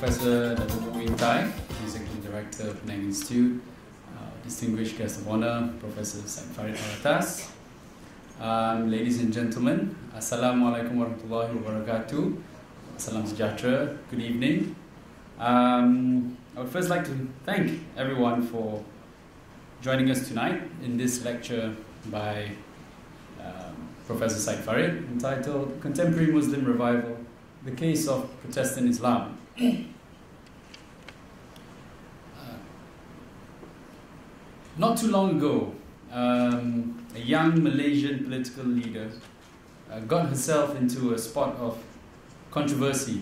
Professor Dr. Wing Tai, Executive Director of Penang Institute, distinguished guest of honor, Professor Syed Farid Alatas. Ladies and gentlemen, Assalamualaikum warahmatullahi wabarakatuh. Salam sejahtera, good evening. I would first like to thank everyone for joining us tonight in this lecture by Professor Syed Farid, entitled Contemporary Muslim Revival, the Case of Protestant Islam. Not too long ago, a young Malaysian political leader got herself into a spot of controversy.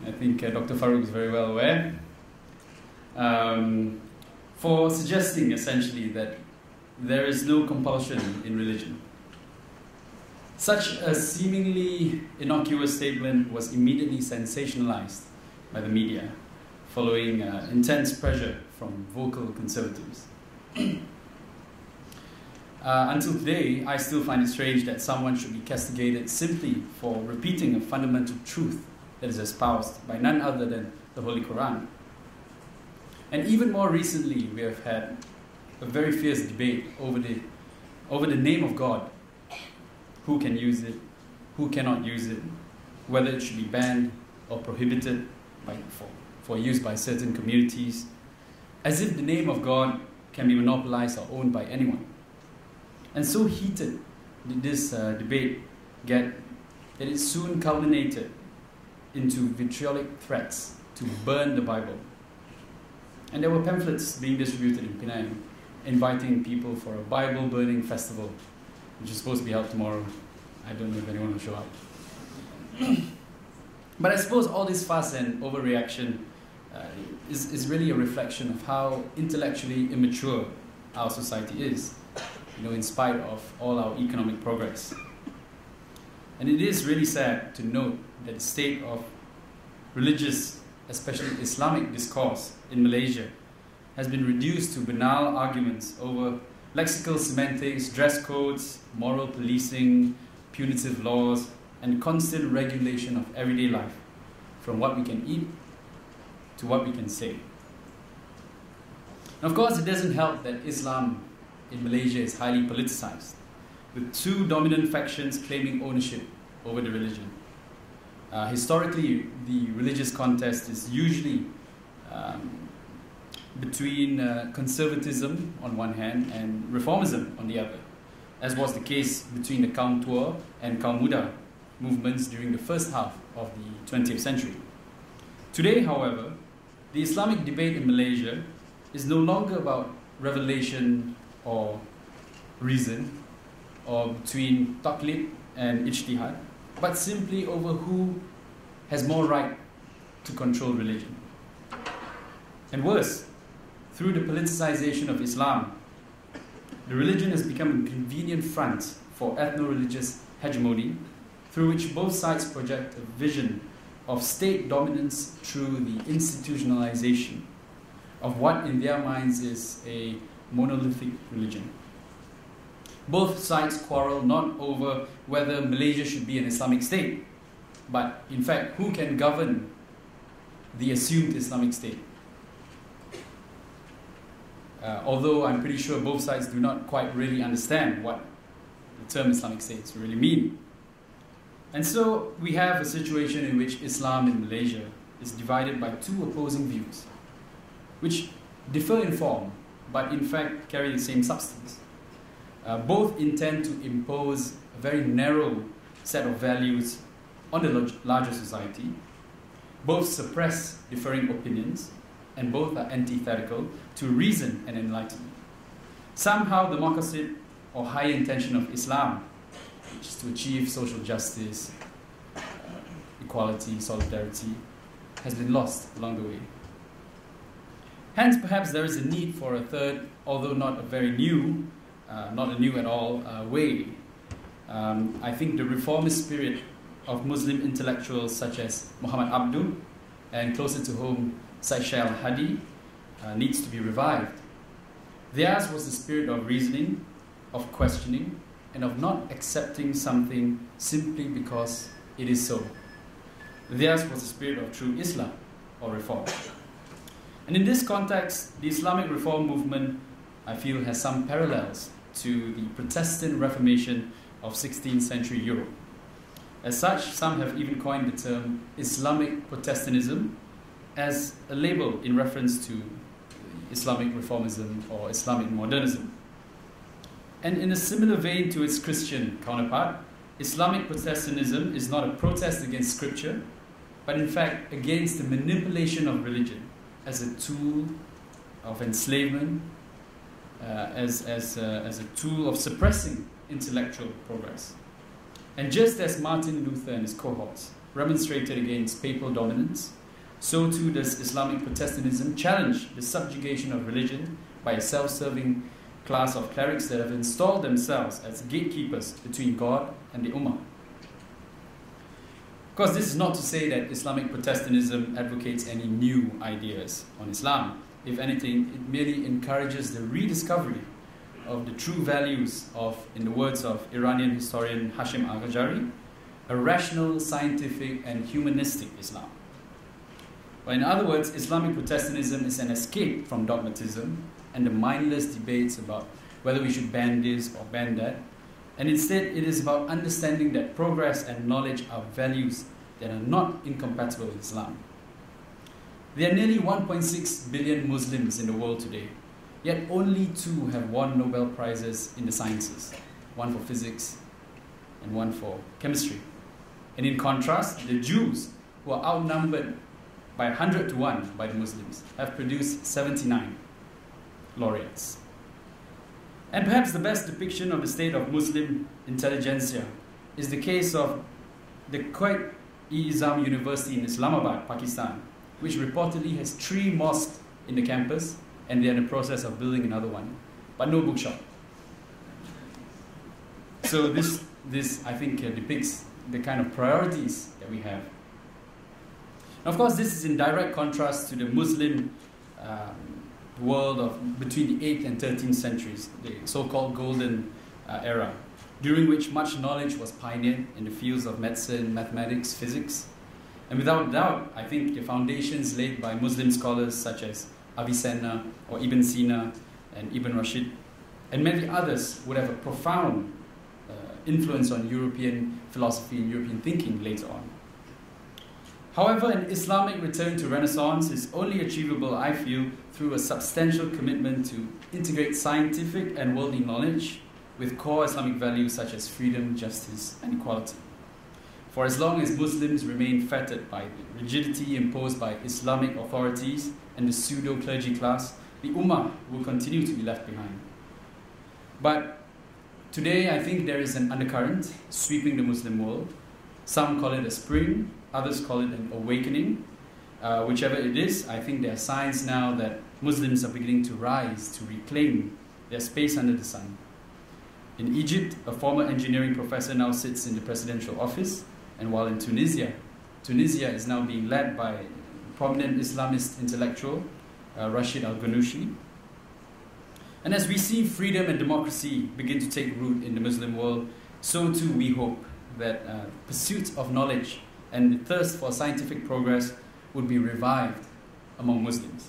I think Dr. Farouk is very well aware, for suggesting essentially that there is no compulsion in religion. Such a seemingly innocuous statement was immediately sensationalized by the media, following intense pressure from vocal conservatives. Until today, I still find it strange that someone should be castigated simply for repeating a fundamental truth that is espoused by none other than the Holy Quran. And even more recently, we have had a very fierce debate over the name of God. Who can use it, who cannot use it, whether it should be banned or prohibited for use by certain communities, as if the name of God can be monopolized or owned by anyone. And so heated did this debate get that it soon culminated into vitriolic threats to burn the Bible. And there were pamphlets being distributed in Penang inviting people for a Bible burning festival, which is supposed to be held tomorrow. I don't know if anyone will show up. But I suppose all this fuss and overreaction is really a reflection of how intellectually immature our society is, in spite of all our economic progress. And it is really sad to note that the state of religious, especially Islamic discourse in Malaysia has been reduced to banal arguments over lexical semantics, dress codes, moral policing, punitive laws, and constant regulation of everyday life, from what we can eat to what we can say. And of course, it doesn't help that Islam in Malaysia is highly politicized, with two dominant factions claiming ownership over the religion. Historically, the religious contest is usually between conservatism on one hand and reformism on the other, as was the case between the Kaum Tua and Kaum Muda movements during the first half of the 20th century. Today, however, the Islamic debate in Malaysia is no longer about revelation or reason, or between taqlid and ijtihad, but simply over who has more right to control religion. And worse, through the politicization of Islam, the religion has become a convenient front for ethno-religious hegemony, through which both sides project a vision of state dominance through the institutionalization of what in their minds is a monolithic religion. Both sides quarrel not over whether Malaysia should be an Islamic state, but in fact, who can govern the assumed Islamic state. Although I'm pretty sure both sides do not quite really understand what the term Islamic states really mean. And so we have a situation in which Islam in Malaysia is divided by two opposing views, which differ in form, but in fact carry the same substance. Both intend to impose a very narrow set of values on the larger society. Both suppress differing opinions, and both are antithetical to reason and enlightenment. Somehow the maqasid or higher intention of Islam, which is to achieve social justice, equality, solidarity, has been lost along the way. Hence, perhaps there is a need for a third, although not a very new, not a new at all, way. I think the reformist spirit of Muslim intellectuals such as Muhammad Abduh, and closer to home, Syed Hadi, needs to be revived. Theirs was the spirit of reasoning, of questioning, and of not accepting something simply because it is so. Theirs was the spirit of true Islam, or reform. And in this context, the Islamic reform movement, I feel, has some parallels to the Protestant Reformation of 16th century Europe. As such, some have even coined the term Islamic Protestantism as a label in reference to Islamic reformism or Islamic modernism. And in a similar vein to its Christian counterpart, Islamic Protestantism is not a protest against scripture, but in fact against the manipulation of religion as a tool of enslavement, as a tool of suppressing intellectual progress. And just as Martin Luther and his cohorts remonstrated against papal dominance, so too does Islamic Protestantism challenge the subjugation of religion by a self-serving class of clerics that have installed themselves as gatekeepers between God and the Ummah. Of course, this is not to say that Islamic Protestantism advocates any new ideas on Islam. If anything, it merely encourages the rediscovery of the true values of, in the words of Iranian historian Hashim al-Ghajari, a rational, scientific, and humanistic Islam. Or in other words, Islamic Protestantism is an escape from dogmatism and the mindless debates about whether we should ban this or ban that. And instead, it is about understanding that progress and knowledge are values that are not incompatible with Islam. There are nearly 1.6 billion Muslims in the world today, yet only 2 have won Nobel Prizes in the sciences, one for physics and one for chemistry. And in contrast, the Jews, who are outnumbered by 100 to 1 by the Muslims, have produced 79 laureates. And perhaps the best depiction of the state of Muslim intelligentsia is the case of the Quaid-e-Azam University in Islamabad, Pakistan, which reportedly has 3 mosques in the campus, and they're in the process of building another one, but no bookshop. So this I think depicts the kind of priorities that we have. Now, of course, this is in direct contrast to the Muslim world of between the 8th and 13th centuries, the so-called golden era, during which much knowledge was pioneered in the fields of medicine, mathematics, physics. And without doubt, I think the foundations laid by Muslim scholars such as Avicenna or Ibn Sina and Ibn Rashid and many others would have a profound influence on European philosophy and European thinking later on. However, an Islamic return to Renaissance is only achievable, I feel, through a substantial commitment to integrate scientific and worldly knowledge with core Islamic values such as freedom, justice, and equality. For as long as Muslims remain fettered by the rigidity imposed by Islamic authorities and the pseudo-clergy class, the Ummah will continue to be left behind. But today, I think there is an undercurrent sweeping the Muslim world. Some call it a spring, others call it an awakening. Whichever it is, I think there are signs now that Muslims are beginning to rise to reclaim their space under the sun. In Egypt, a former engineering professor now sits in the presidential office, and while in Tunisia is now being led by prominent Islamist intellectual Rashid al-Ghanouchi. And as we see freedom and democracy begin to take root in the Muslim world, so too we hope that pursuit of knowledge and the thirst for scientific progress would be revived among Muslims.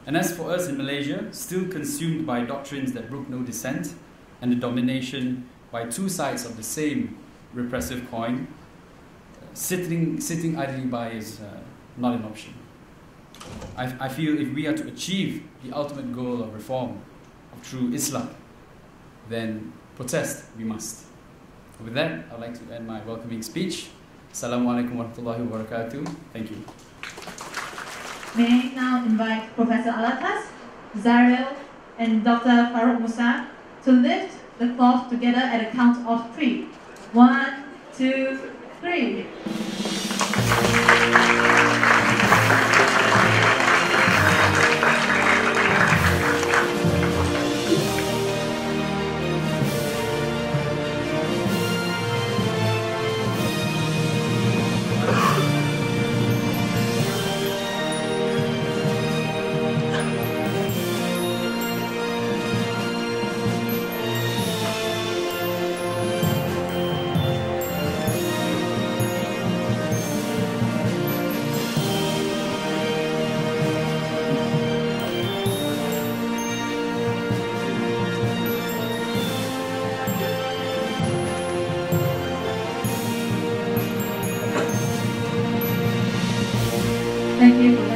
And as for us in Malaysia, still consumed by doctrines that brook no dissent and the domination by 2 sides of the same repressive coin, sitting idly by is not an option. I feel if we are to achieve the ultimate goal of reform, of true Islam, then protest we must. With that, I'd like to end my welcoming speech. Assalamu alaikum wa rahmatullahi wa barakatuh. Thank you. May I now invite Professor Alatas, Zairil, and Dr. Farid Musa to lift the cloth together at a count of 3. 1, 2, 3. Thank you.